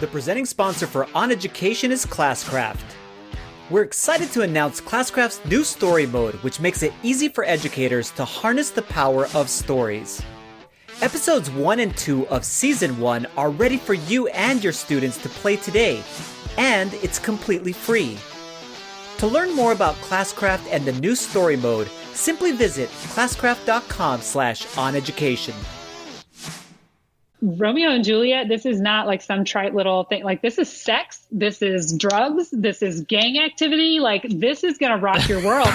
The presenting sponsor for OnEducation is Classcraft. We're excited to announce Classcraft's new story mode, which makes it easy for educators to harness the power of stories. Episodes 1 and 2 of Season 1 are ready for you and your students to play today, and it's completely free. To learn more about Classcraft and the new story mode, simply visit classcraft.com/oneducation. Romeo and Juliet, this is not like some trite little thing. Like, this is sex, this is drugs, this is gang activity. Like, this is going to rock your world.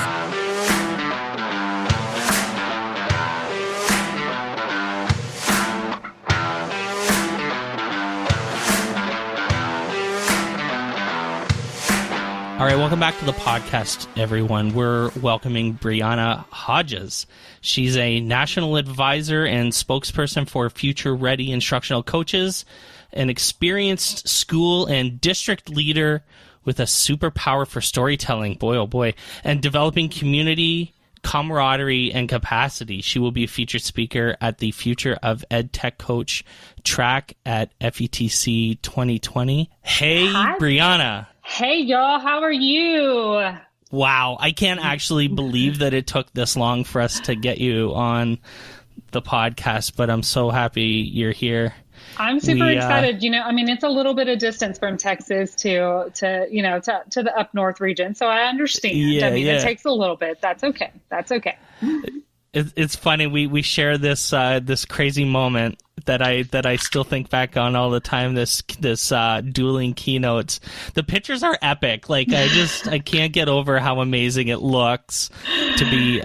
All right, welcome back to the podcast, everyone. We're welcoming Brianna Hodges. She's a national advisor and spokesperson for Future Ready Instructional Coaches, an experienced school and district leader with a superpower for storytelling, boy oh boy, and developing community, camaraderie, and capacity. She will be a featured speaker at the Future of EdTech Coach track at FETC 2020. Hey, hi. Brianna. Hey, y'all. How are you? Wow. I can't actually believe that it took this long for us to get you on the podcast, but I'm so happy you're here. I'm super excited. It's a little bit of distance from Texas to the up north region. So I understand. It takes a little bit. That's okay. It's funny. We share this crazy moment that I still think back on all the time. This dueling keynotes. The pictures are epic. Like, I can't get over how amazing it looks to be.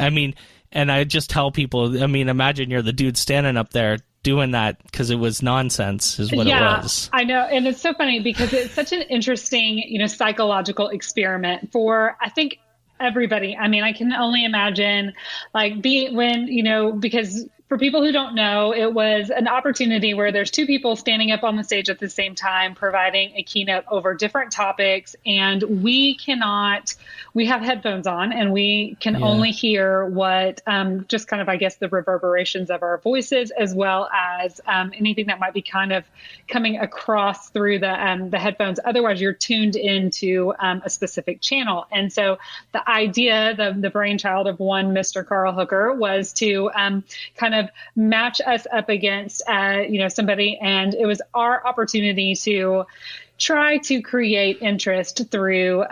And I just tell people, imagine you're the dude standing up there doing that, because it was nonsense is what it was. I know. And it's so funny because it's such an interesting, psychological experiment for, I think, everybody. I can only imagine because for people who don't know, it was an opportunity where there's two people standing up on the stage at the same time, providing a keynote over different topics. And we have headphones on, and we can only hear what, just kind of, I guess, the reverberations of our voices, as well as anything that might be kind of coming across through the headphones. Otherwise, you're tuned into a specific channel. And so the idea, the brainchild of one Mr. Carl Hooker, was to kind of match us up against, somebody. And it was our opportunity to try to create interest through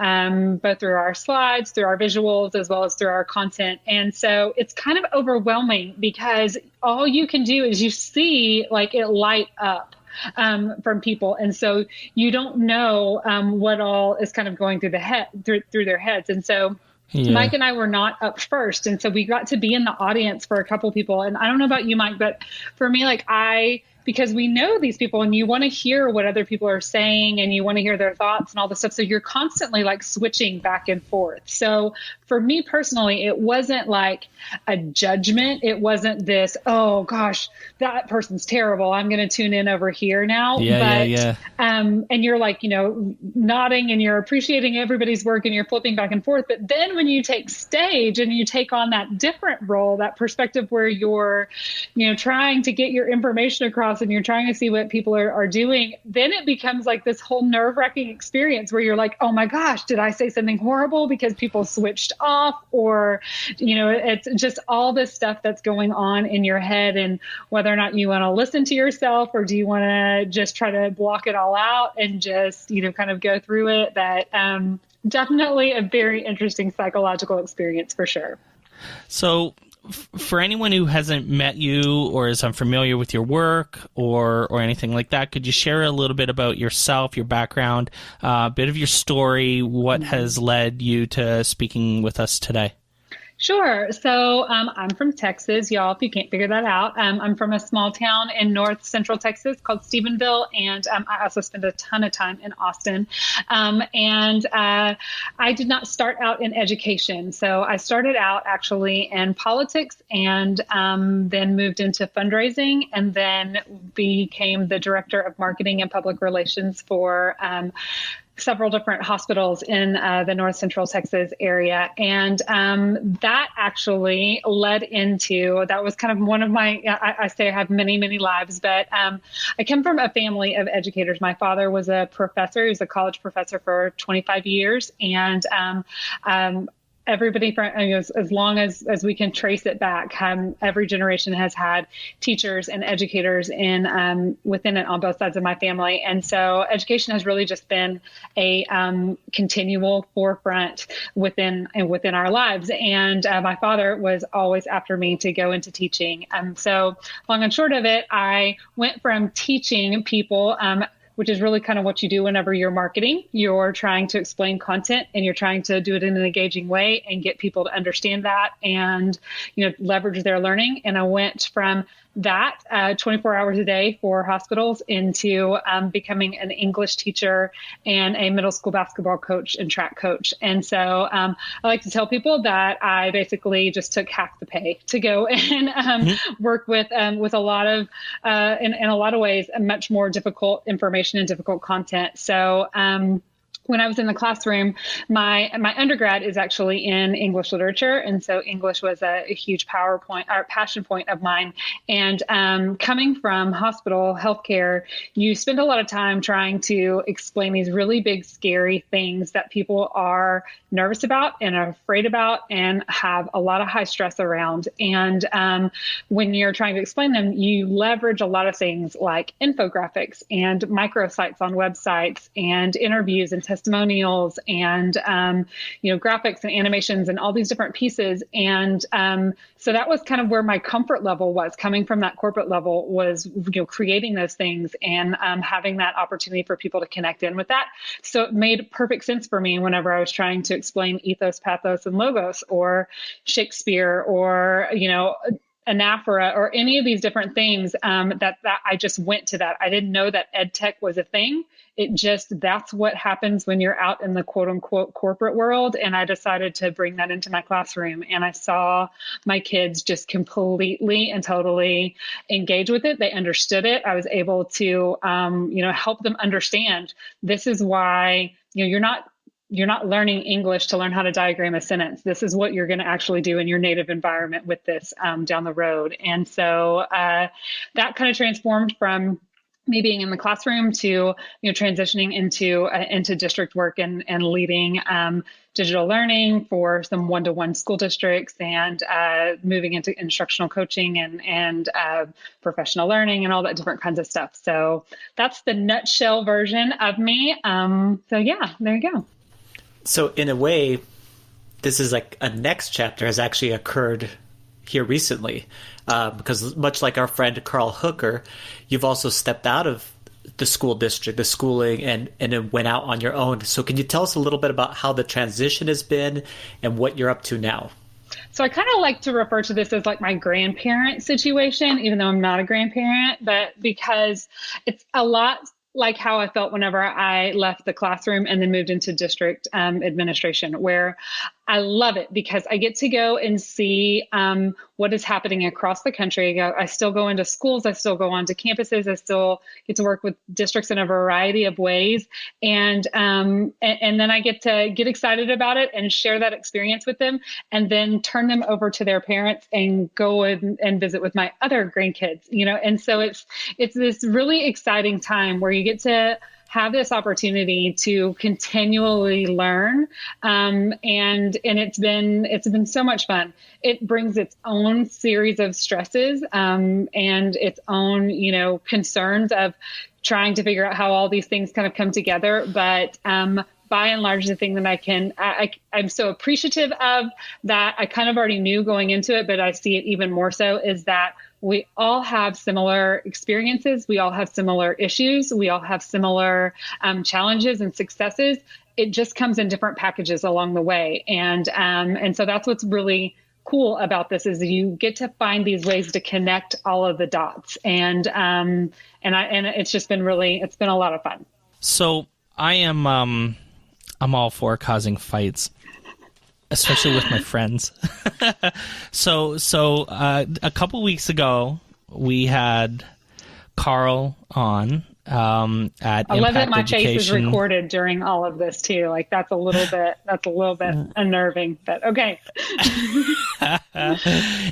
both through our slides, through our visuals, as well as through our content. And so it's kind of overwhelming because all you can do is you see it light up from people. And so you don't know what all is kind of going through through their heads. And so Mike and I were not up first. And so we got to be in the audience for a couple people. And I don't know about you, Mike, but for me, because we know these people and you want to hear what other people are saying and you want to hear their thoughts and all this stuff. So you're constantly switching back and forth. So for me personally, it wasn't like a judgment. It wasn't this, oh gosh, that person's terrible, I'm going to tune in over here now. And you're nodding and you're appreciating everybody's work and you're flipping back and forth. But then when you take stage and you take on that different role, that perspective where you're, trying to get your information across and you're trying to see what people are doing, then it becomes like this whole nerve-wracking experience where you're like, oh my gosh, did I say something horrible because people switched off? Or, it's just all this stuff that's going on in your head, and whether or not you want to listen to yourself or do you want to just try to block it all out and just, kind of go through it. That definitely a very interesting psychological experience for sure. So for anyone who hasn't met you or is unfamiliar with your work or anything like that, could you share a little bit about yourself, your background, a bit of your story, what has led you to speaking with us today? Sure. So I'm from Texas, y'all, if you can't figure that out. I'm from a small town in north central Texas called Stephenville, and I also spend a ton of time in Austin. I did not start out in education. So I started out actually in politics and then moved into fundraising and then became the director of marketing and public relations for several different hospitals in the North Central Texas area. And that actually led into, that was kind of one of my, I say I have many, many lives, but I come from a family of educators. My father was a professor. He was a college professor for 25 years. And everybody, as long as we can trace it back, every generation has had teachers and educators within it on both sides of my family. And so education has really just been a continual forefront within our lives. And my father was always after me to go into teaching. So long and short of it, I went from teaching people, which is really kind of what you do whenever you're marketing. You're trying to explain content and you're trying to do it in an engaging way and get people to understand that and, leverage their learning. And I went from that 24 hours a day for hospitals into becoming an English teacher and a middle school basketball coach and track coach. And so I like to tell people that I basically just took half the pay to go and work with a lot of, in a lot of ways, much more difficult information and difficult content. So when I was in the classroom, my undergrad is actually in English literature. And so English was a huge passion point of mine. And coming from hospital healthcare, you spend a lot of time trying to explain these really big, scary things that people are nervous about and are afraid about and have a lot of high stress around. And when you're trying to explain them, you leverage a lot of things like infographics and microsites on websites and interviews and testimonials and, graphics and animations and all these different pieces. And so that was kind of where my comfort level was coming from. That corporate level was, creating those things and having that opportunity for people to connect in with that. So it made perfect sense for me whenever I was trying to explain ethos, pathos, and logos, or Shakespeare, or, anaphora, or any of these different things, that I just went to that. I didn't know that ed tech was a thing. That's what happens when you're out in the quote unquote corporate world. And I decided to bring that into my classroom. And I saw my kids just completely and totally engage with it. They understood it. I was able to, help them understand this is why, you're not learning English to learn how to diagram a sentence. This is what you're going to actually do in your native environment with this down the road. And so that kind of transformed from me being in the classroom to transitioning into district work and leading digital learning for some one-to-one school districts and moving into instructional coaching and professional learning and all that different kinds of stuff. So that's the nutshell version of me. So yeah, there you go. So in a way, this is like a next chapter has actually occurred here recently, because much like our friend Carl Hooker, you've also stepped out of the school district, the schooling, and then went out on your own. So can you tell us a little bit about how the transition has been and what you're up to now? So I kind of like to refer to this as like my grandparent situation, even though I'm not a grandparent, but because it's a lot like how I felt whenever I left the classroom and then moved into district administration, where I love it because I get to go and see what is happening across the country. I still go into schools. I still go onto campuses. I still get to work with districts in a variety of ways. And then I get to get excited about it and share that experience with them and then turn them over to their parents and go and visit with my other grandkids, and so it's this really exciting time where you get to have this opportunity to continually learn. And it's been so much fun. It brings its own series of stresses, and its own, concerns of trying to figure out how all these things kind of come together. But, by and large, the thing that I'm so appreciative of that I kind of already knew going into it, but I see it even more so, is that we all have similar experiences. We all have similar issues. We all have similar challenges and successes. It just comes in different packages along the way. And so that's what's really cool about this, is you get to find these ways to connect all of the dots. And it's just been it's been a lot of fun. So I'm all for causing fights, especially with my friends. So a couple weeks ago, we had Carl on, at I love that my Education. face is recorded during all of this too. Like that's a little bit unnerving, but okay.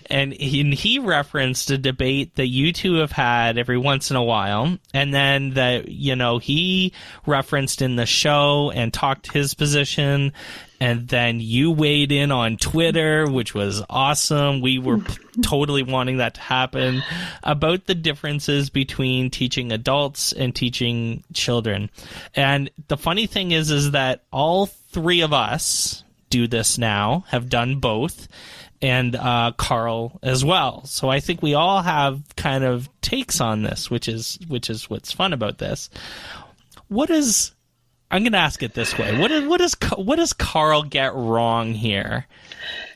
And he referenced a debate that you two have had every once in a while, and then that he referenced in the show and talked his position, and then you weighed in on Twitter, which was awesome. We were totally wanting that to happen, about the differences between teaching adults and teaching children. And the funny thing is that all three of us do this now, have done both, and Carl as well. So I think we all have kind of takes on this, which is what's fun about this. I'm going to ask it this way: what does Carl get wrong here,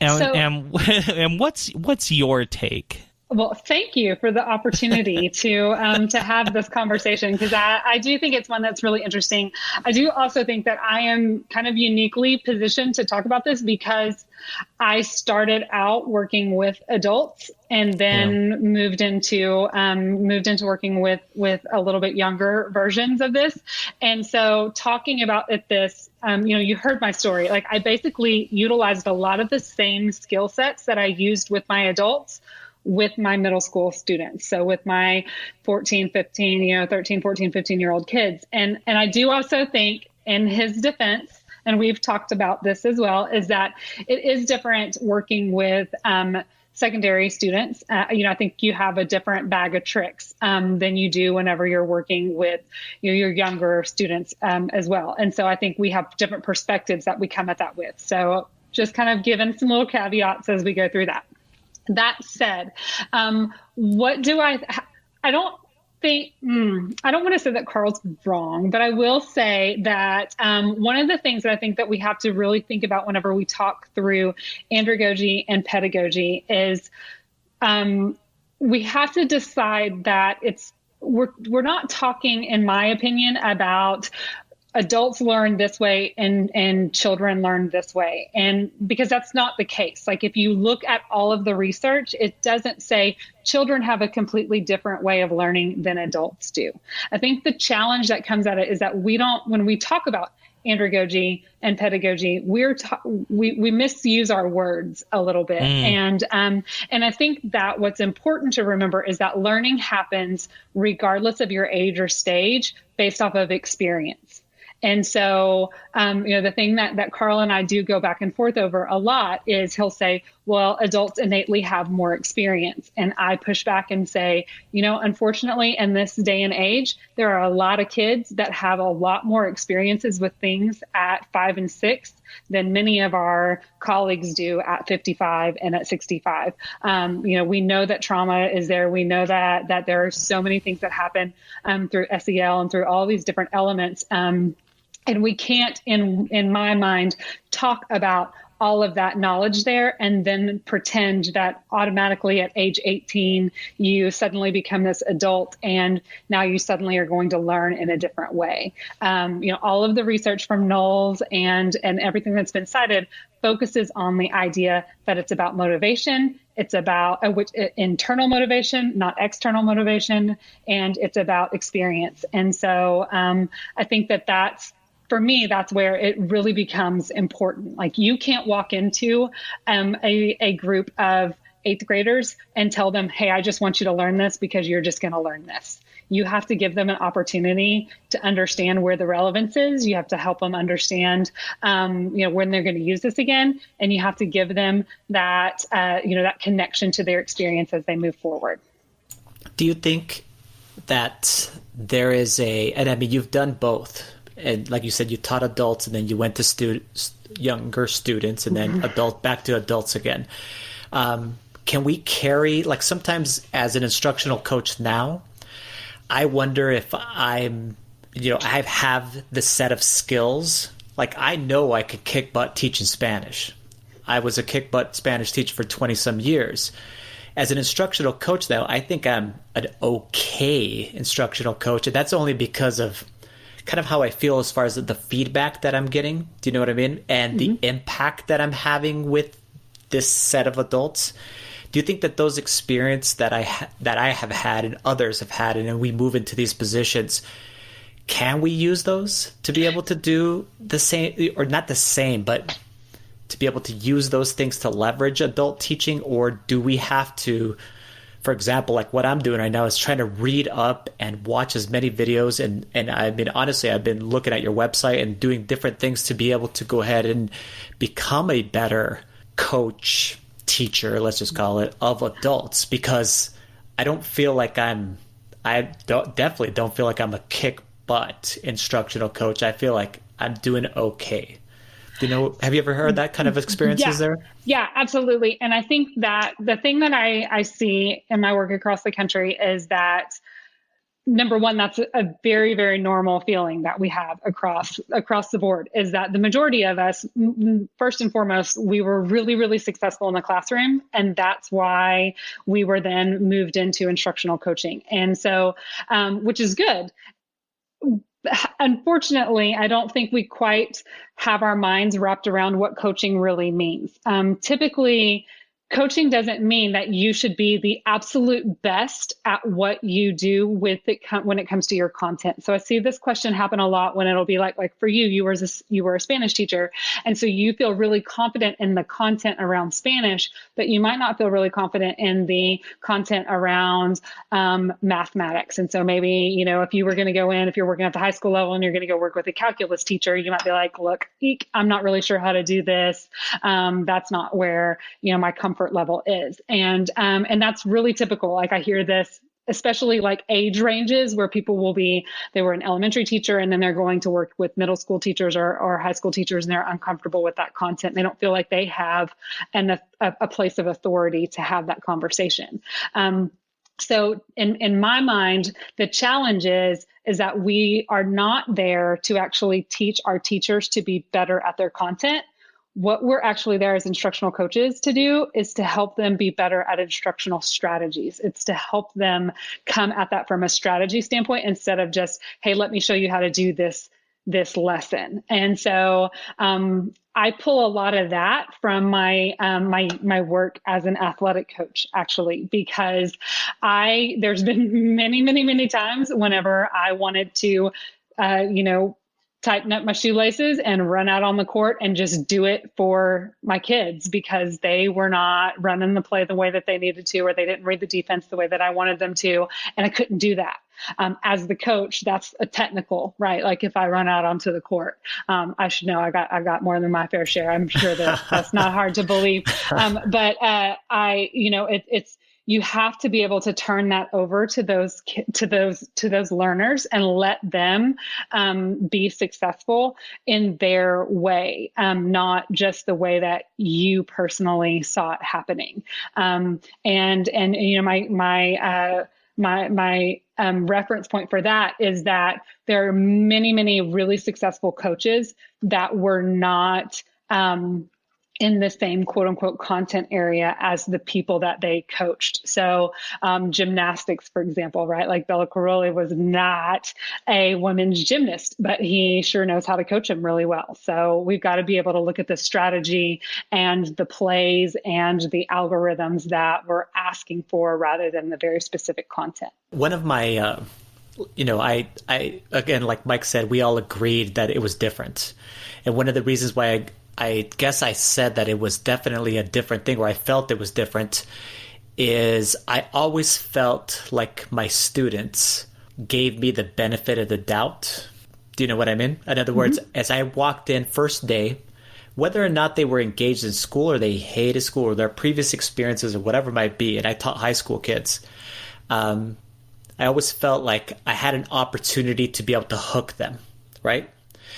and what's your take? Well, thank you for the opportunity to have this conversation, because I do think it's one that's really interesting. I do also think that I am kind of uniquely positioned to talk about this because I started out working with adults and then moved into working with a little bit younger versions of this. And so talking about this, you heard my story. Like I basically utilized a lot of the same skill sets that I used with my adults with my middle school students. So with my 13, 14, 15-year-old kids. And I do also think, in his defense, and we've talked about this as well, is that it is different working with secondary students. I think you have a different bag of tricks than you do whenever you're working with your younger students as well. And so I think we have different perspectives that we come at that with. So just kind of giving some little caveats as we go through that. That said, I don't want to say that Carl's wrong, but I will say that one of the things that I think that we have to really think about whenever we talk through andragogy and pedagogy is we have to decide that we're not talking, in my opinion, about adults learn this way and children learn this way. And because that's not the case. Like if you look at all of the research, it doesn't say children have a completely different way of learning than adults do. I think the challenge that comes at it is that when we talk about andragogy and pedagogy, we misuse our words a little bit. And I think that what's important to remember is that learning happens regardless of your age or stage based off of experience. And so, the thing that Carl and I do go back and forth over a lot is he'll say, well, adults innately have more experience. And I push back and say, unfortunately, in this day and age, there are a lot of kids that have a lot more experiences with things at 5 and 6 than many of our colleagues do at 55 and at 65. We know that trauma is there. We know that there are so many things that happen through SEL and through all these different elements. And we can't, in my mind, talk about all of that knowledge there and then pretend that automatically at age 18, you suddenly become this adult and now you suddenly are going to learn in a different way. All of the research from Knowles and everything that's been cited focuses on the idea that it's about motivation. It's about internal motivation, not external motivation, and it's about experience. And so I think for me, that's where it really becomes important. Like you can't walk into a group of 8th graders and tell them, hey, I just want you to learn this because you're just going to learn this. You have to give them an opportunity to understand where the relevance is. You have to help them understand, when they're going to use this again. And you have to give them that, that connection to their experience as they move forward. Do you think that there is and I mean, you've done both. And like you said, you taught adults and then you went to younger students and then back to adults again. Can we carry, like sometimes as an instructional coach now, I wonder if I have the set of skills. Like I know I could kick butt teaching Spanish. I was a kick butt Spanish teacher for 20 some years. As an instructional coach though, I think I'm an okay instructional coach. And that's only because of kind of how I feel as far as the feedback that I'm getting. Do you know what I mean? And the impact that I'm having with this set of adults. Do you think that those experiences that I have had and others have had, and then we move into these positions, can we use those to be able to do the same, or not the same, but to be able to use those things to leverage adult teaching? Or do we have to, for example, like what I'm doing right now is trying to read up and watch as many videos. And I mean, honestly, I've been looking at your website and doing different things to be able to go ahead and become a better coach, teacher, let's just call it, of adults, because I don't feel like definitely don't feel like I'm a kick butt instructional coach. I feel like I'm doing okay. Have you ever heard that kind of experiences there? Yeah, absolutely. And I think that the thing that I see in my work across the country is that, number one, that's a very, very normal feeling that we have across the board, is that the majority of us, first and foremost, we were really, really successful in the classroom. And that's why we were then moved into instructional coaching. And so, which is good. Unfortunately, I don't think we quite have our minds wrapped around what coaching really means. Typically, coaching doesn't mean that you should be the absolute best at what you do with it when it comes to your content. So I see this question happen a lot when it'll be like for you, you were a Spanish teacher. And so you feel really confident in the content around Spanish, but you might not feel really confident in the content around mathematics. And so maybe, if you were going to go in, if you're working at the high school level and you're going to go work with a calculus teacher, you might be like, look, I'm not really sure how to do this. That's not where, my comfort level is. And that's really typical. Like I hear this, especially like age ranges where people they were an elementary teacher and then they're going to work with middle school teachers or high school teachers, and they're uncomfortable with that content. They don't feel like they have a place of authority to have that conversation. So in my mind, the challenge is that we are not there to actually teach our teachers to be better at their content. What we're actually there as instructional coaches to do is to help them be better at instructional strategies. It's to help them come at that from a strategy standpoint instead of just, hey, let me show you how to do this lesson. And so I pull a lot of that from my work as an athletic coach, actually, because there's been many, many, many times whenever I wanted to, tighten up my shoelaces and run out on the court and just do it for my kids because they were not running the play the way that they needed to, or they didn't read the defense the way that I wanted them to. And I couldn't do that. As the coach, that's a technical, right? Like if I run out onto the court, I should know I got more than my fair share. I'm sure that's not hard to believe. But it's, you have to be able to turn that over to those learners and let them be successful in their way, not just the way that you personally saw it happening. My reference point for that is that there are many, many really successful coaches that were not in the same quote unquote content area as the people that they coached. So gymnastics, for example, right? Like Bella Caroli was not a women's gymnast, but he sure knows how to coach them really well. So we've got to be able to look at the strategy and the plays and the algorithms that we're asking for rather than the very specific content. One of my, I again, like Mike said, we all agreed that it was different. And one of the reasons why I guess I said that it was definitely a different thing, or I felt it was different, is I always felt like my students gave me the benefit of the doubt. Do you know what I mean? In other words, as I walked in first day, whether or not they were engaged in school or they hated school or their previous experiences or whatever it might be, and I taught high school kids, I always felt like I had an opportunity to be able to hook them, right?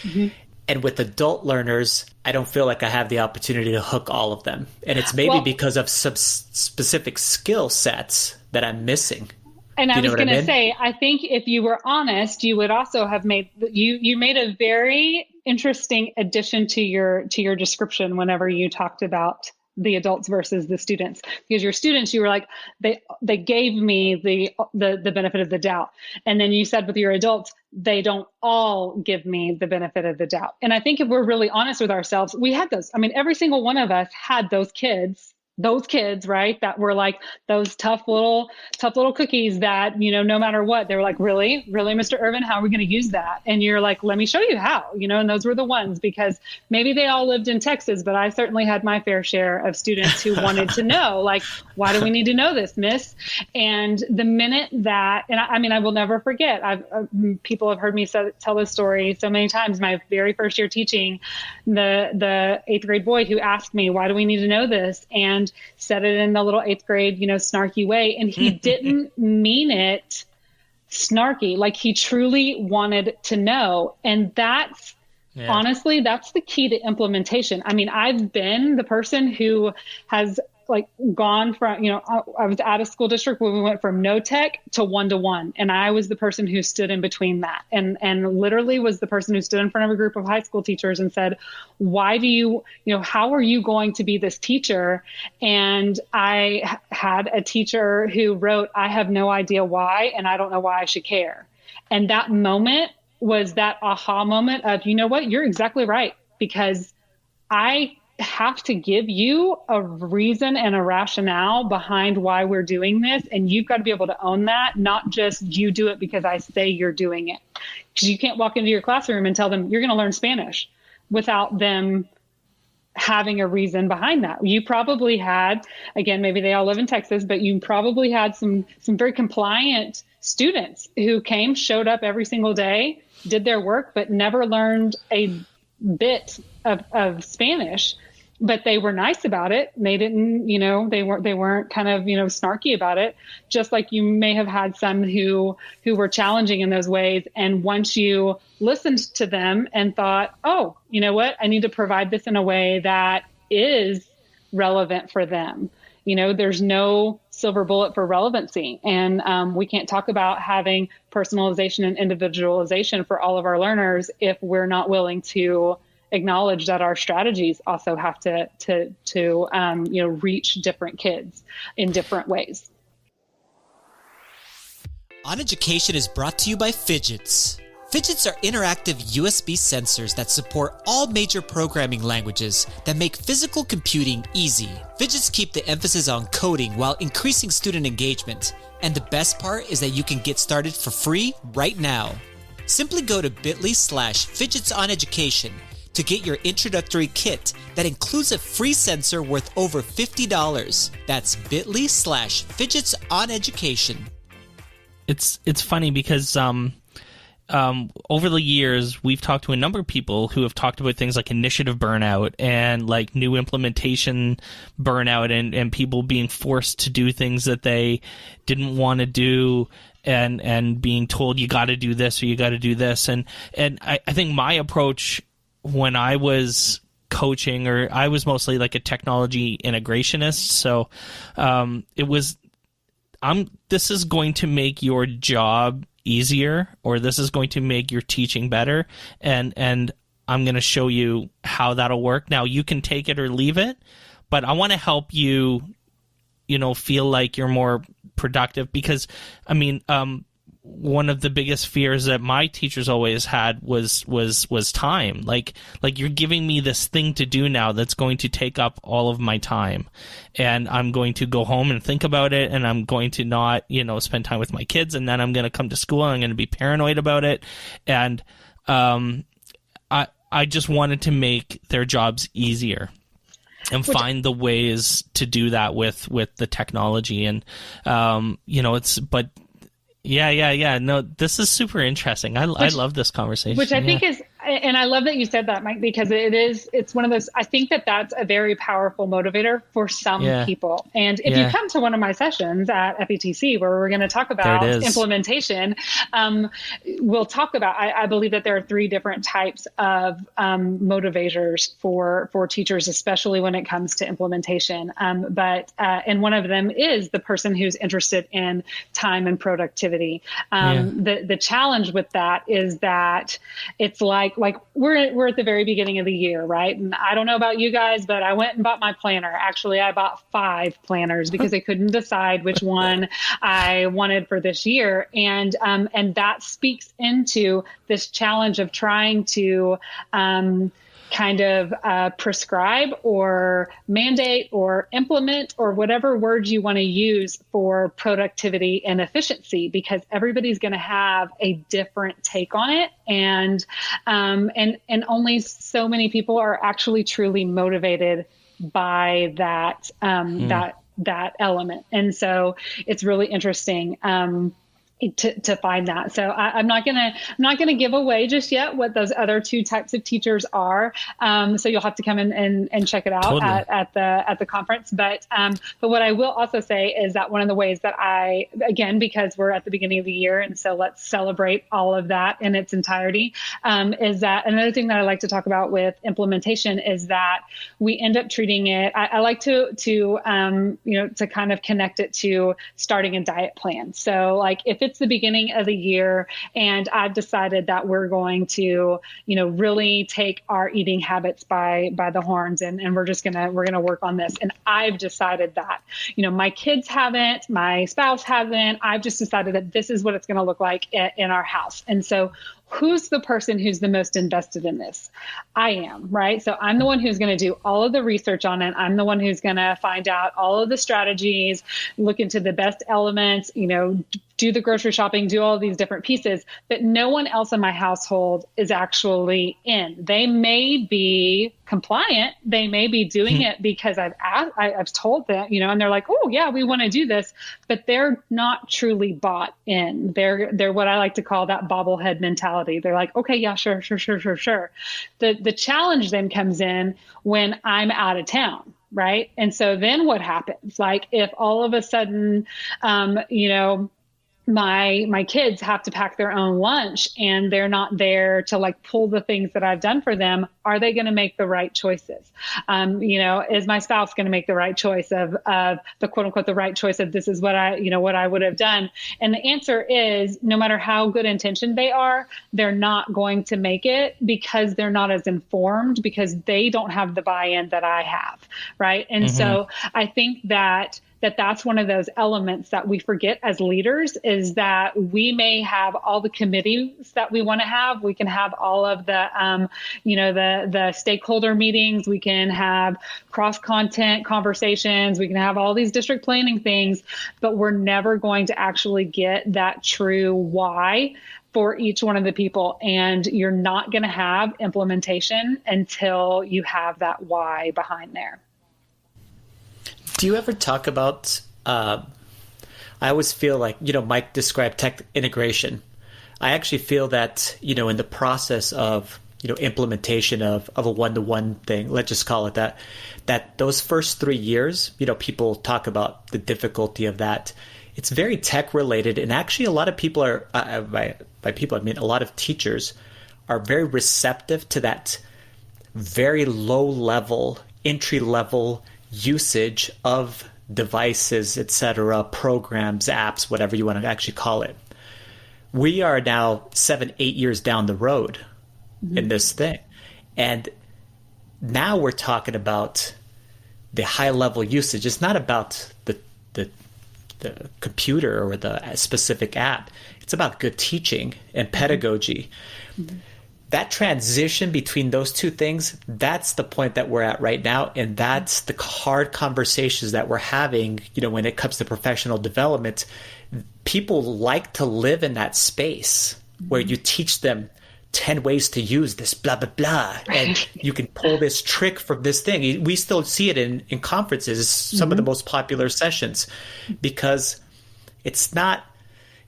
Mm-hmm. And with adult learners, I don't feel like I have the opportunity to hook all of them. And it's maybe because of some specific skill sets that I'm missing. And I was going to say, I think if you were honest, you would also have made a very interesting addition to your description whenever you talked about the adults versus the students, because your students, you were like, they gave me the benefit of the doubt. And then you said with your adults, they don't all give me the benefit of the doubt. And I think if we're really honest with ourselves, we had those. I mean, every single one of us had those kids those kids, right, that were like those tough little cookies that, no matter what, they were like, really, Mr. Irvin, how are we going to use that? And you're like, let me show you how, and those were the ones, because maybe they all lived in Texas, but I certainly had my fair share of students who wanted to know, like, why do we need to know this, miss? And the minute that, and I will never forget, people have heard me tell this story so many times. My very first year teaching, the 8th grade boy who asked me, why do we need to know this? And said it in the little 8th grade, snarky way. And he didn't mean it snarky. Like, he truly wanted to know. And that's, honestly, that's the key to implementation. I mean, I've been the person who has gone from, I was at a school district where we went from no tech to 1-to-1. And I was the person who stood in between that, and literally was the person who stood in front of a group of high school teachers and said, why do you, how are you going to be this teacher? And I had a teacher who wrote, I have no idea why, and I don't know why I should care. And that moment was that aha moment of, you know what, you're exactly right, because I have to give you a reason and a rationale behind why we're doing this. And you've got to be able to own that, not just you do it because I say you're doing it. Because you can't walk into your classroom and tell them you're going to learn Spanish without them having a reason behind that. You probably had, again, maybe they all live in Texas, but you probably had some very compliant students who came, showed up every single day, did their work, but never learned a bit of Spanish. But they were nice about it. They didn't, they weren't kind of, snarky about it. Just like you may have had some who were challenging in those ways. And once you listened to them and thought, oh, you know what, I need to provide this in a way that is relevant for them. There's no silver bullet for relevancy. And we can't talk about having personalization and individualization for all of our learners if we're not willing to acknowledge that our strategies also have to reach different kids in different ways. OnEducation is brought to you by Fidgets. Fidgets are interactive USB sensors that support all major programming languages that make physical computing easy. Fidgets keep the emphasis on coding while increasing student engagement. And the best part is that you can get started for free right now. Simply go to bit.ly/fidgetsOnEducation to get your introductory kit that includes a free sensor worth over $50. That's bit.ly/fidgetsOnEducation. It's funny because over the years, we've talked to a number of people who have talked about things like initiative burnout and like new implementation burnout and people being forced to do things that they didn't want to do and being told you got to do this or you got to do this. And I think my approach when I was coaching, or I was mostly like a technology integrationist. So it was, this is going to make your job easier, or this is going to make your teaching better. And I'm going to show you how that'll work. Now you can take it or leave it, but I want to help you, feel like you're more productive, because one of the biggest fears that my teachers always had was time. Like you're giving me this thing to do now that's going to take up all of my time, and I'm going to go home and think about it, and I'm going to not, spend time with my kids, and then I'm going to come to school and I'm going to be paranoid about it. And I just wanted to make their jobs easier and find the ways to do that with the technology. And Yeah. No, this is super interesting. I love this conversation. Which I think is, and I love that you said that, Mike, because it's one of those, I think that's a very powerful motivator for some people. And if you come to one of my sessions at FETC, where we're going to talk about implementation, we'll talk about, I believe that there are 3 different types of motivators for teachers, especially when it comes to implementation. And one of them is the person who's interested in time and productivity. The challenge with that is that it's like we're at the very beginning of the year, right? And I don't know about you guys, but I went and bought my planner. Actually, I bought 5 planners because I couldn't decide which one I wanted for this year. And that speaks into this challenge of trying to kind of prescribe or mandate or implement or whatever words you want to use for productivity and efficiency, because everybody's going to have a different take on it. And only so many people are actually truly motivated by that, that element. And so it's really interesting, to find that. So I'm not gonna give away just yet what those other two types of teachers are. So you'll have to come in and check it out Totally. at the conference. But what I will also say is that one of the ways that again, because we're at the beginning of the year, and so let's celebrate all of that in its entirety, is that another thing that I like to talk about with implementation is that we end up treating it. I like to kind of connect it to starting a diet plan. So like if it's the beginning of the year and I've decided that we're going to, really take our eating habits by the horns, and we're going to work on this. And I've decided that, my kids haven't, my spouse hasn't, I've just decided that this is what it's going to look like in our house. And so who's the person who's the most invested in this? I am, right? So I'm the one who's going to do all of the research on it. I'm the one who's going to find out all of the strategies, look into the best elements, do the grocery shopping, do all these different pieces, but no one else in my household is actually in. They may be compliant. They may be doing it because I've told them, and they're like, oh yeah, we want to do this, but they're not truly bought in. They're what I like to call that bobblehead mentality. They're like, okay, yeah, sure. The challenge then comes in when I'm out of town. Right. And so then what happens? Like if all of a sudden, my kids have to pack their own lunch and they're not there to like pull the things that I've done for them, are they going to make the right choices? Is my spouse going to make the right choice of the quote unquote, the right choice of this is what I would have done? And the answer is no matter how good intentioned they are, they're not going to make it because they're not as informed, because they don't have the buy-in that I have. Right. And so I think that's one of those elements that we forget as leaders, is that we may have all the committees that we want to have. We can have all of the, the stakeholder meetings. We can have cross-content conversations. We can have all these district planning things, but we're never going to actually get that true why for each one of the people. And you're not going to have implementation until you have that why behind there. Do you ever talk about, I always feel like, Mike described tech integration. I actually feel that, in the process of, implementation of a one-to-one thing, let's just call it that those first 3 years, people talk about the difficulty of that. It's very tech related. And actually a lot of people are, by people, I mean, a lot of teachers are very receptive to that very low level, entry level usage of devices, etc., programs, apps, whatever you want to actually call it. We are now 7-8 years down the road in this thing. And now we're talking about the high level usage. It's not about the computer or the specific app. It's about good teaching and pedagogy. That transition between those two things, that's the point that we're at right now. And that's the hard conversations that we're having, when it comes to professional development. People like to live in that space where you teach them 10 ways to use this blah, blah, blah. And you can pull this trick from this thing. We still see it in conferences, it's some of the most popular sessions, because it's not,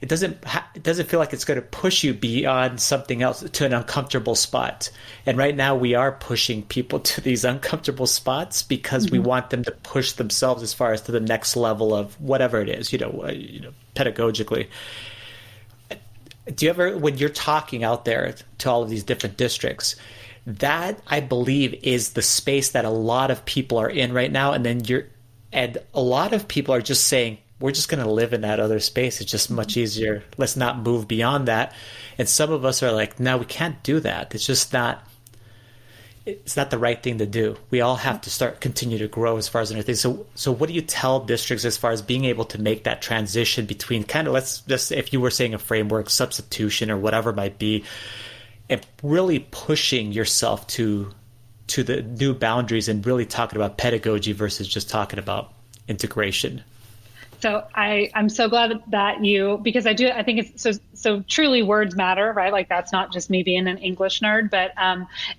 it doesn't feel like it's going to push you beyond something else to an uncomfortable spot. And right now we are pushing people to these uncomfortable spots because we want them to push themselves as far as to the next level of whatever it is, pedagogically. Do you ever, when you're talking out there to all of these different districts, that I believe is the space that a lot of people are in right now. And a lot of people are just saying, we're just going to live in that other space. It's just much easier. Let's not move beyond that. And some of us are like, no, we can't do that. It's just not, it's not the right thing to do. We all have to continue to grow as far as anything. So what do you tell districts as far as being able to make that transition between kind of, let's just, if you were saying a framework, substitution or whatever it might be, and really pushing yourself to to the new boundaries and really talking about pedagogy versus just talking about integration? So I'm so glad that because I think it's so truly words matter, right? Like that's not just me being an English nerd, but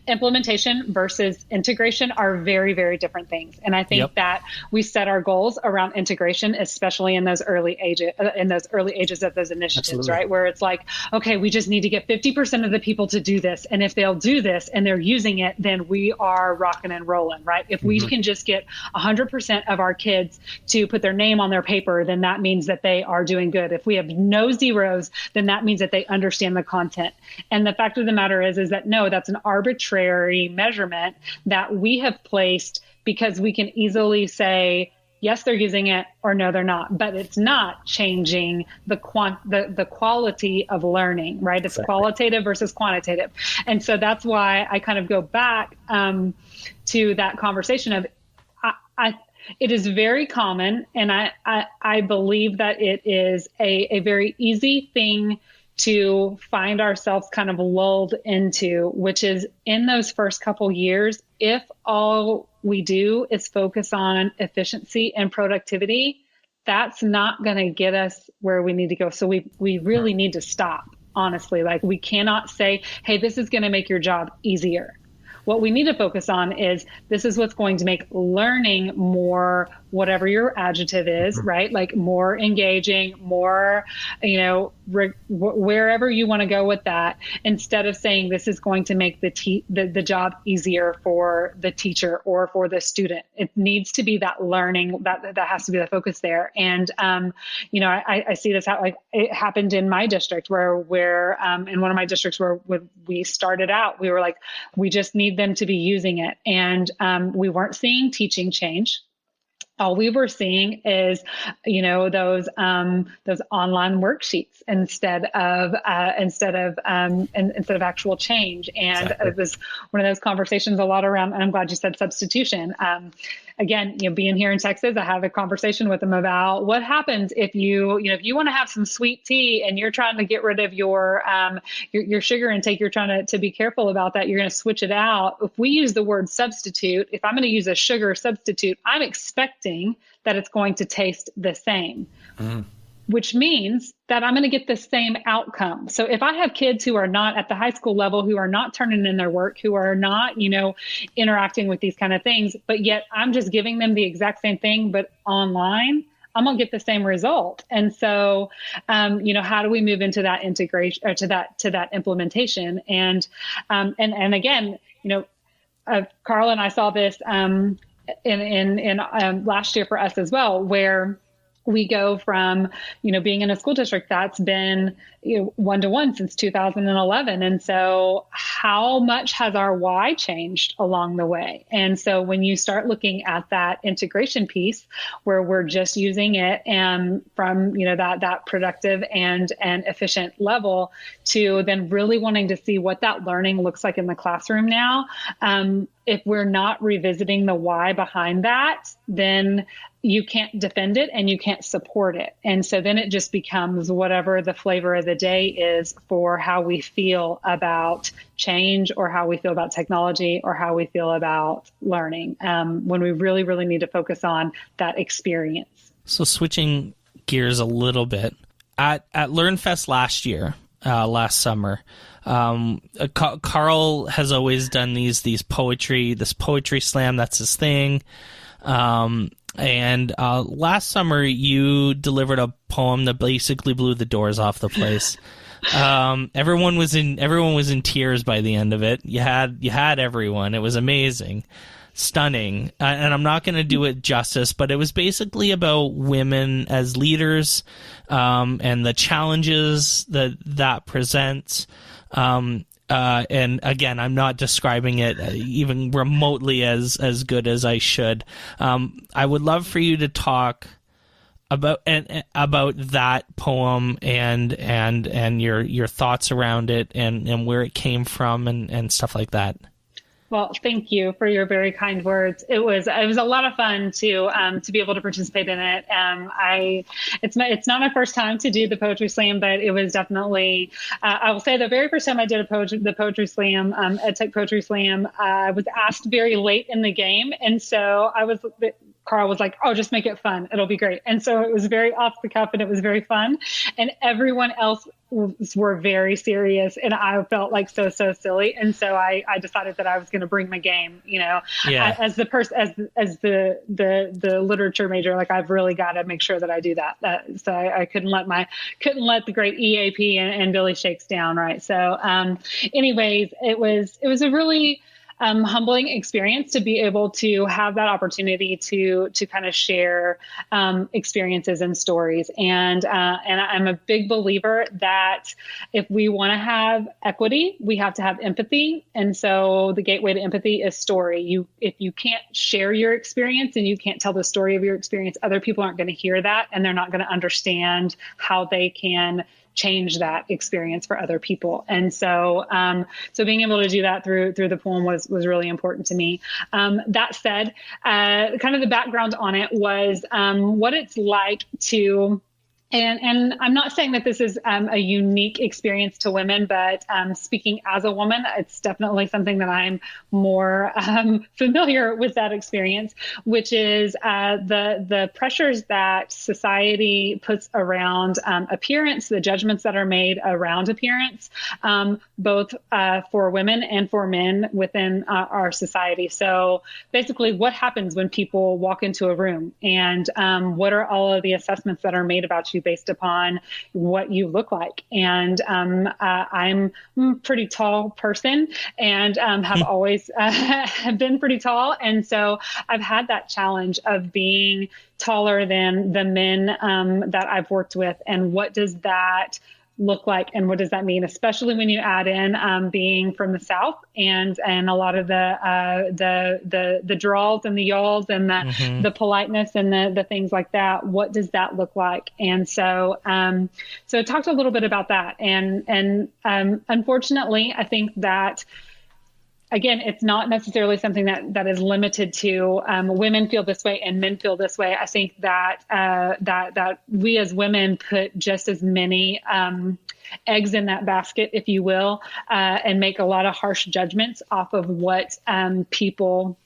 implementation versus integration are very, very different things. And I think that we set our goals around integration, especially in those early ages of those initiatives, Absolutely. Right? Where it's like, okay, we just need to get 50% of the people to do this. And if they'll do this and they're using it, then we are rocking and rolling, right? If we can just get 100% of our kids to put their name on their paper, then that means that they are doing good. If we have no zeros, then that means that they understand the content. And the fact of the matter is that no, that's an arbitrary measurement that we have placed because we can easily say, yes, they're using it, or no, they're not. But it's not changing the quality of learning, right? It's Exactly. Qualitative versus quantitative. And so that's why I kind of go back to that conversation of, it is very common, and I believe that it is a very easy thing to find ourselves kind of lulled into, which is in those first couple years, if all we do is focus on efficiency and productivity, that's not going to get us where we need to go. So we really need to stop, honestly. Like we cannot say, hey, this is going to make your job easier. What we need to focus on is this is what's going to make learning more, whatever your adjective is, right? Like more engaging, more, wherever you want to go with that, instead of saying this is going to make the job easier for the teacher or for the student. It needs to be that learning that has to be the focus there. And, I see this how like it happened in my district where in one of my districts where we started out, we were like, we just need them to be using it. And we weren't seeing teaching change. All we were seeing is, those online worksheets instead of actual change. And Exactly. It was one of those conversations a lot around, and I'm glad you said substitution. Again, being here in Texas, I have a conversation with them about what happens if if you want to have some sweet tea and you're trying to get rid of your sugar intake, you're trying to be careful about that. You're going to switch it out. If we use the word substitute, if I'm going to use a sugar substitute, I'm expecting that it's going to taste the same. Which means that I'm going to get the same outcome. So if I have kids who are not at the high school level, who are not turning in their work, who are not, interacting with these kind of things, but yet I'm just giving them the exact same thing, but online, I'm going to get the same result. And so, how do we move into that integration or to that implementation? And again, Carl and I saw this in last year for us as well, where we go from, being in a school district that's been, one-to-one since 2011. And so how much has our why changed along the way? And so when you start looking at that integration piece where we're just using it and from, that productive and efficient level to then really wanting to see what that learning looks like in the classroom now, if we're not revisiting the why behind that, then you can't defend it and you can't support it. And so then it just becomes whatever the flavor of the day is for how we feel about change or how we feel about technology or how we feel about learning, when we really, really need to focus on that experience. So switching gears a little bit, at LearnFest last summer, Carl has always done this poetry slam. That's his thing. And last summer you delivered a poem that basically blew the doors off the place. Everyone was in tears by the end of it. You had everyone. It was amazing, stunning. And I'm not going to do it justice, but it was basically about women as leaders, and the challenges that presents. And again, I'm not describing it even remotely as good as I should. I would love for you to talk about that poem and your thoughts around it and where it came from and stuff like that. Well, thank you for your very kind words. It was a lot of fun to be able to participate in it. It's not my first time to do the poetry slam, but it was definitely I will say the very first time I did the poetry slam, EdTech poetry slam, I was asked very late in the game, and so Carl was like, "Oh, just make it fun. It'll be great." And so it was very off the cuff and it was very fun. And everyone else were very serious, and I felt like so silly. And so I decided that I was going to bring my game, as the person, as the literature major, like I've really got to make sure that I do that. So I couldn't let the great EAP and Billy Shakes down. Right. So, anyways, it was a really humbling experience to be able to have that opportunity to kind of share experiences and stories. And I'm a big believer that if we want to have equity, we have to have empathy. And so the gateway to empathy is story. If you can't share your experience and you can't tell the story of your experience, other people aren't going to hear that, and they're not going to understand how they can change that experience for other people. And so, so being able to do that through the poem was really important to me. That said, kind of the background on it was, what it's like to, and I'm not saying that this is a unique experience to women, but speaking as a woman, it's definitely something that I'm more familiar with that experience, which is the pressures that society puts around appearance, the judgments that are made around appearance, both for women and for men within our society. So basically, what happens when people walk into a room, and what are all of the assessments that are made about you based upon what you look like? And I'm a pretty tall person, and have always have been pretty tall. And so I've had that challenge of being taller than the men that I've worked with. And what does that look like, and what does that mean, especially when you add in being from the South and a lot of the draws and the y'alls and the politeness and the things like that. What does that look like? And so so I talked a little bit about that, and unfortunately, I think that, again, it's not necessarily something that is limited to women feel this way and men feel this way. I think that that we as women put just as many eggs in that basket, if you will, and make a lot of harsh judgments off of what people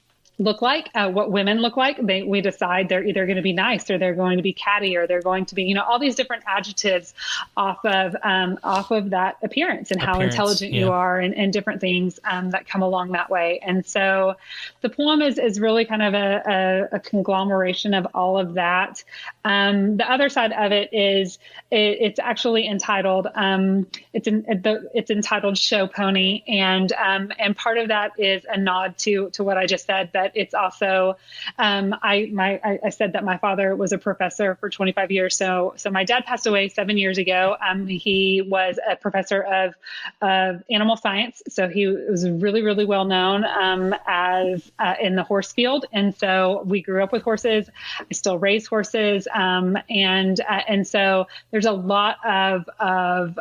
look like, what women look like. We decide they're either going to be nice, or they're going to be catty, or they're going to be, all these different adjectives off of that appearance and how intelligent you are, and different things that come along that way. And so the poem is really kind of a conglomeration of all of that. The other side of it is it's actually entitled it's entitled Show Pony, and part of that is a nod to what I just said, but it's also, I said that my father was a professor for 25 years. So my dad passed away 7 years ago. He was a professor of animal science. So he was really, really well known as in the horse field. And so we grew up with horses. I still raise horses. And so there's a lot of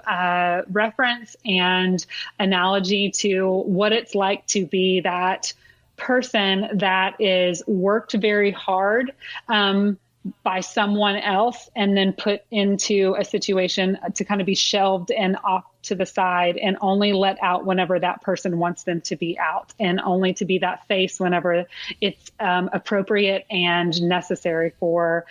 reference and analogy to what it's like to be that person that is worked very hard by someone else, and then put into a situation to kind of be shelved and off to the side, and only let out whenever that person wants them to be out, and only to be that face whenever it's appropriate and necessary for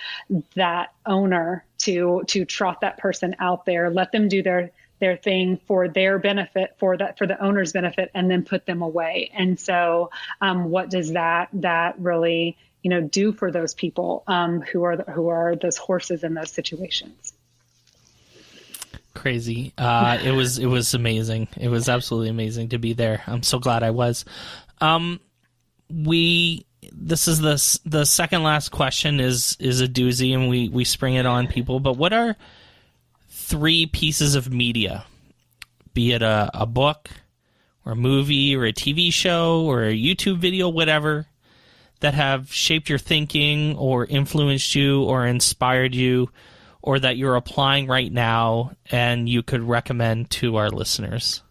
that owner to trot that person out there, let them do their thing for their benefit, for the owner's benefit, and then put them away. And so what does that really do for those people who are those horses in those situations? Crazy. It was amazing. It was absolutely amazing to be there. I'm so glad I was. This is the second last question is a doozy, and we spring it on people, but what are 3 pieces of media, be it a book or a movie or a TV show or a YouTube video, whatever, that have shaped your thinking or influenced you or inspired you, or that you're applying right now and you could recommend to our listeners?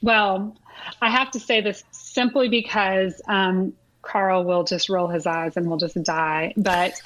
Well, I have to say this simply because Carl will just roll his eyes and we'll just die. But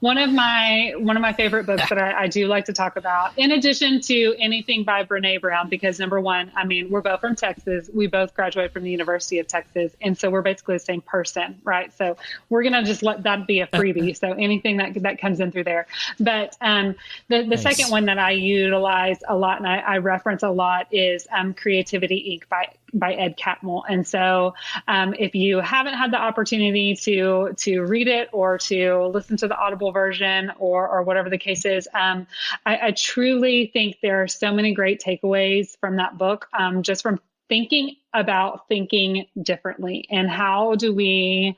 one of my favorite books that I do like to talk about, in addition to anything by Brene Brown, because number one, I mean, we're both from Texas. We both graduated from the University of Texas. And so we're basically the same person, right? So we're going to just let that be a freebie. So anything that comes in through there. But the nice. Second one that I utilize a lot and I reference a lot is Creativity Inc. by Ed Catmull. And so if you haven't had the opportunity to read it or to listen to the Audible version or whatever the case is, I truly think there are so many great takeaways from that book, just from thinking about thinking differently and how do we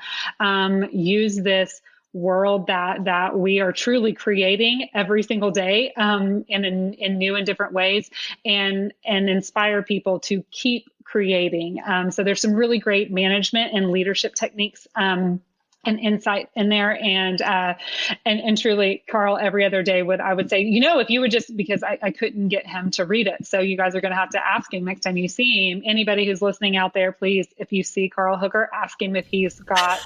use this world that we are truly creating every single day in new and different ways and inspire people to keep creating. So there's some really great management and leadership techniques and insight in there. And truly, Carl, every other day I would say, if you would just, because I couldn't get him to read it. So you guys are going to have to ask him next time you see him. Anybody who's listening out there, please, if you see Carl Hooker, ask him if he's got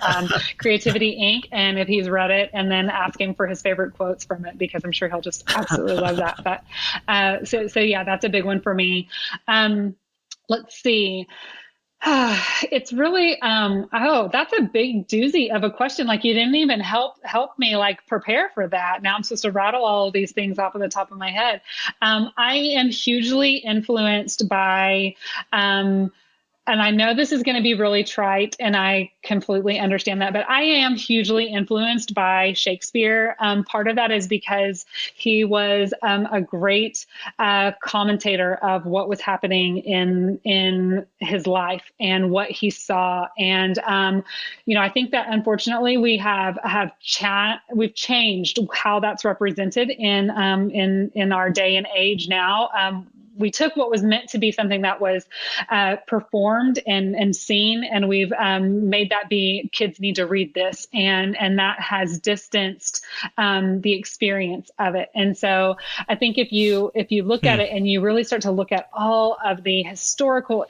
Creativity Inc. and if he's read it, and then ask him for his favorite quotes from it, because I'm sure he'll just absolutely love that. But so yeah, that's a big one for me. Let's see. It's really, that's a big doozy of a question. Like you didn't even help me like prepare for that. Now I'm supposed to rattle all of these things off of the top of my head. I am hugely influenced by, and I know this is going to be really trite, and I completely understand that, but I am hugely influenced by Shakespeare. Part of that is because he was a great commentator of what was happening in his life and what he saw. And I think that unfortunately we've changed how that's represented in our day and age now. We took what was meant to be something that was performed and seen, and we've made that be kids need to read this, and that has distanced the experience of it. And so I think if you look at it and you really start to look at all of the historical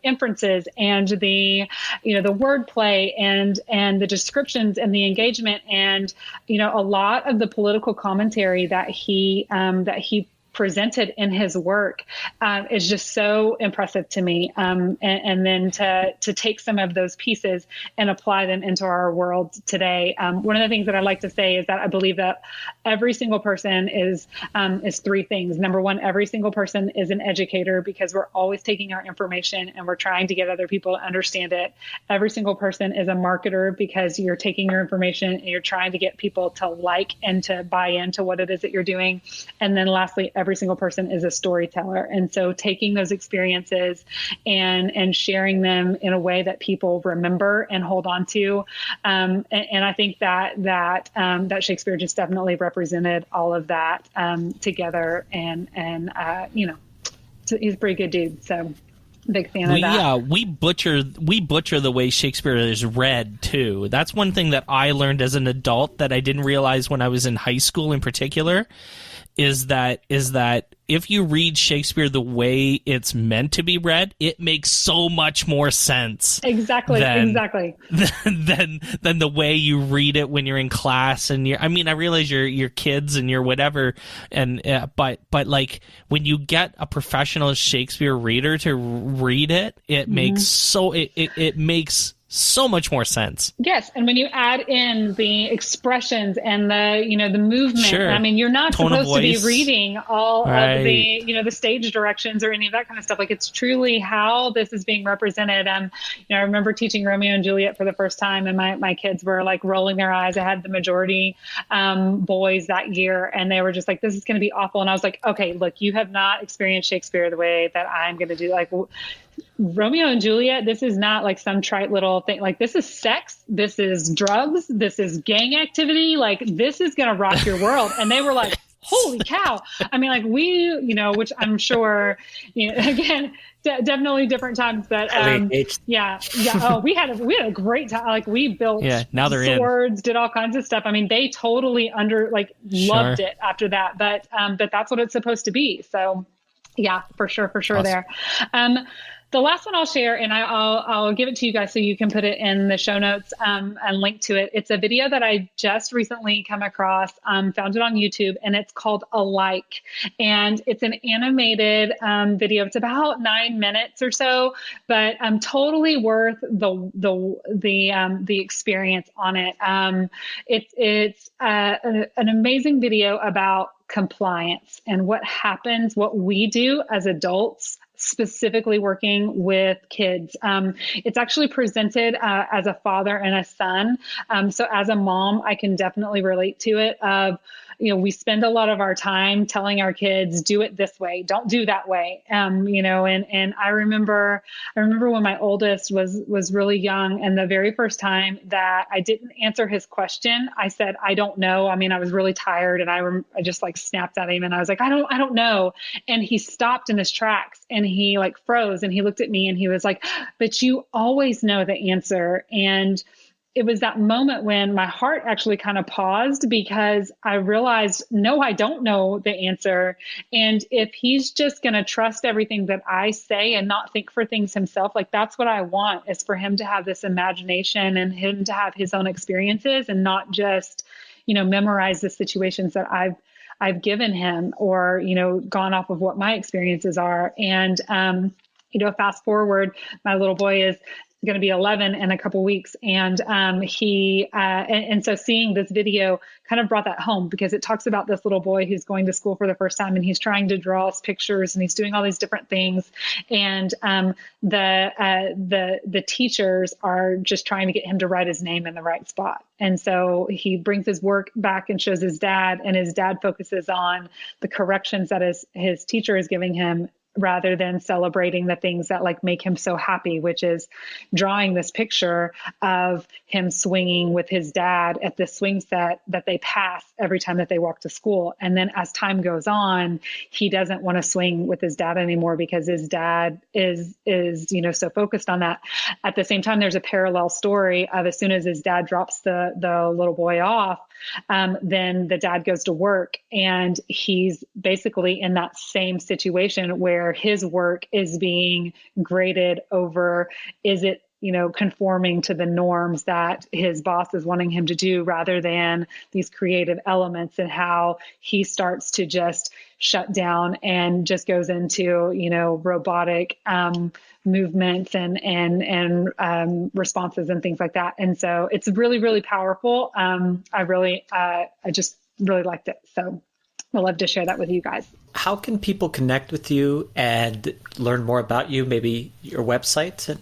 inferences and the wordplay and the descriptions and the engagement and a lot of the political commentary that he presented in his work is just so impressive to me. And then to take some of those pieces and apply them into our world today. One of the things that I like to say is that I believe that every single person is three things. Number one, every single person is an educator, because we're always taking our information and we're trying to get other people to understand it. Every single person is a marketer, because you're taking your information and you're trying to get people to like and to buy into what it is that you're doing. And then lastly, every single person is a storyteller. And so taking those experiences and sharing them in a way that people remember and hold on to. And I think that Shakespeare just definitely represented all of that together. And he's a pretty good dude. So big fan of that. We butcher the way Shakespeare is read too. That's one thing that I learned as an adult that I didn't realize when I was in high school in particular, is that if you read Shakespeare the way it's meant to be read, it makes so much more sense. Exactly. Than the way you read it when you're in class. And I realize you're kids and you're whatever, and but like when you get a professional Shakespeare reader to read it, it makes it makes so much more sense. Yes, and when you add in the expressions and the movement, sure. You're not Tone supposed to be reading all of the the stage directions or any of that kind of stuff. Like, it's truly how this is being represented. I remember teaching Romeo and Juliet for the first time, and my kids were like rolling their eyes. I had the majority boys that year, and they were just like, "This is going to be awful." And I was like, "Okay, look, you have not experienced Shakespeare the way that I'm going to do." Like, Romeo and Juliet, this is not like some trite little thing. Like, this is sex, this is drugs, this is gang activity. Like, this is going to rock your world. And they were like, holy cow. Which I'm sure, again, definitely different times, but yeah. Oh, we had a great time. Like, we built now they're swords, did all kinds of stuff. They totally loved it after that, but that's what it's supposed to be. So yeah, for sure awesome. There. The last one I'll share, and I'll give it to you guys so you can put it in the show notes and link to it. It's a video that I just recently come across, found it on YouTube, and it's called Alike. And it's an animated video. It's about 9 minutes or so, but totally worth the experience on it. It's an amazing video about compliance and what happens, what we do as adults, specifically working with kids. It's actually presented as a father and a son. So as a mom, I can definitely relate to it. We spend a lot of our time telling our kids, do it this way, don't do that way. And I remember when my oldest was really young, and the very first time that I didn't answer his question, I said, I don't know. I mean, I was really tired, and I just like snapped at him, and I was like, I don't know. And he stopped in his tracks, and he like froze, and he looked at me, and he was like, but you always know the answer. And it was that moment when my heart actually kind of paused, because I realized, no, I don't know the answer. And if he's just going to trust everything that I say and not think for things himself, like that's what I want, is for him to have this imagination and him to have his own experiences and not just, memorize the situations that I've given him or, gone off of what my experiences are. And, fast forward, my little boy is going to be 11 in a couple weeks. And so seeing this video kind of brought that home, because it talks about this little boy who's going to school for the first time, and he's trying to draw us pictures, and he's doing all these different things. And the teachers are just trying to get him to write his name in the right spot. And so he brings his work back and shows his dad, and his dad focuses on the corrections that his teacher is giving him, rather than celebrating the things that like make him so happy, which is drawing this picture of him swinging with his dad at the swing set that they pass every time that they walk to school. And then as time goes on, he doesn't want to swing with his dad anymore because his dad is so focused on that. At the same time, there's a parallel story of as soon as his dad drops the little boy off, then the dad goes to work, and he's basically in that same situation where his work is being graded over, is it, conforming to the norms that his boss is wanting him to do, rather than these creative elements, and how he starts to just shut down and just goes into, robotic movements and responses and things like that. And so it's really, really powerful. I just really liked it. So I'd love to share that with you guys. How can people connect with you and learn more about you? Maybe your website?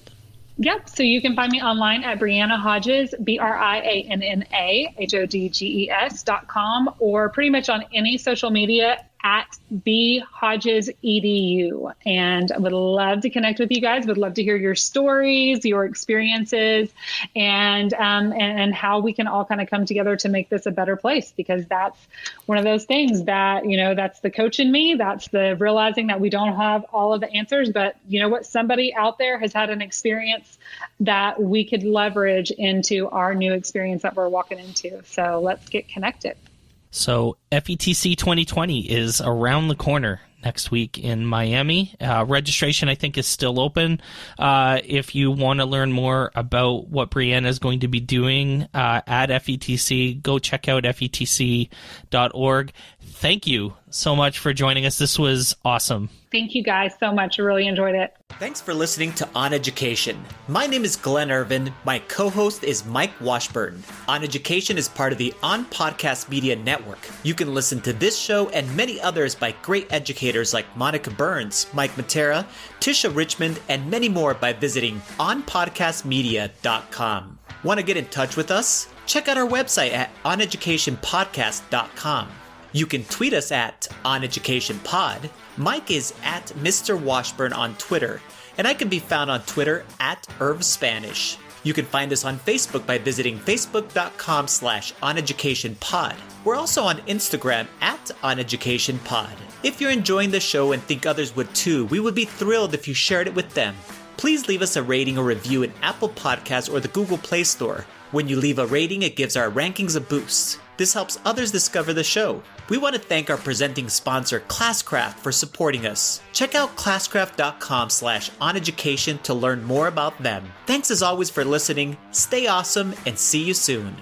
Yep. So you can find me online at Brianna Hodges, BriannaHodges.com, or pretty much on any social media at bhodgesedu. And I would love to connect with you guys. Would love to hear your stories, your experiences, and how we can all kind of come together to make this a better place, because that's one of those things that, that's the coach in me. That's the realizing that we don't have all of the answers, but you know what? Somebody out there has had an experience that we could leverage into our new experience that we're walking into. So let's get connected. So FETC 2020 is around the corner next week in Miami. Registration, I think, is still open. If you want to learn more about what Brianna is going to be doing at FETC, go check out FETC.org. Thank you so much for joining us. This was awesome. Thank you guys so much. I really enjoyed it. Thanks for listening to OnEducation. My name is Glen Irvin. My co-host is Mike Washburn. OnEducation is part of the On Podcast Media Network. You can listen to this show and many others by great educators like Monica Burns, Mike Matera, Tisha Richmond, and many more by visiting onpodcastmedia.com. Want to get in touch with us? Check out our website at oneducationpodcast.com. You can tweet us at OnEducationPod. Mike is at Mr. Washburn on Twitter, and I can be found on Twitter at IrvSpanish. You can find us on Facebook by visiting facebook.com/OnEducationPod. We're also on Instagram at OnEducationPod. If you're enjoying the show and think others would too, we would be thrilled if you shared it with them. Please leave us a rating or review in Apple Podcasts or the Google Play Store. When you leave a rating, it gives our rankings a boost. This helps others discover the show. We want to thank our presenting sponsor, Classcraft, for supporting us. Check out classcraft.com/oneducation to learn more about them. Thanks as always for listening. Stay awesome and see you soon.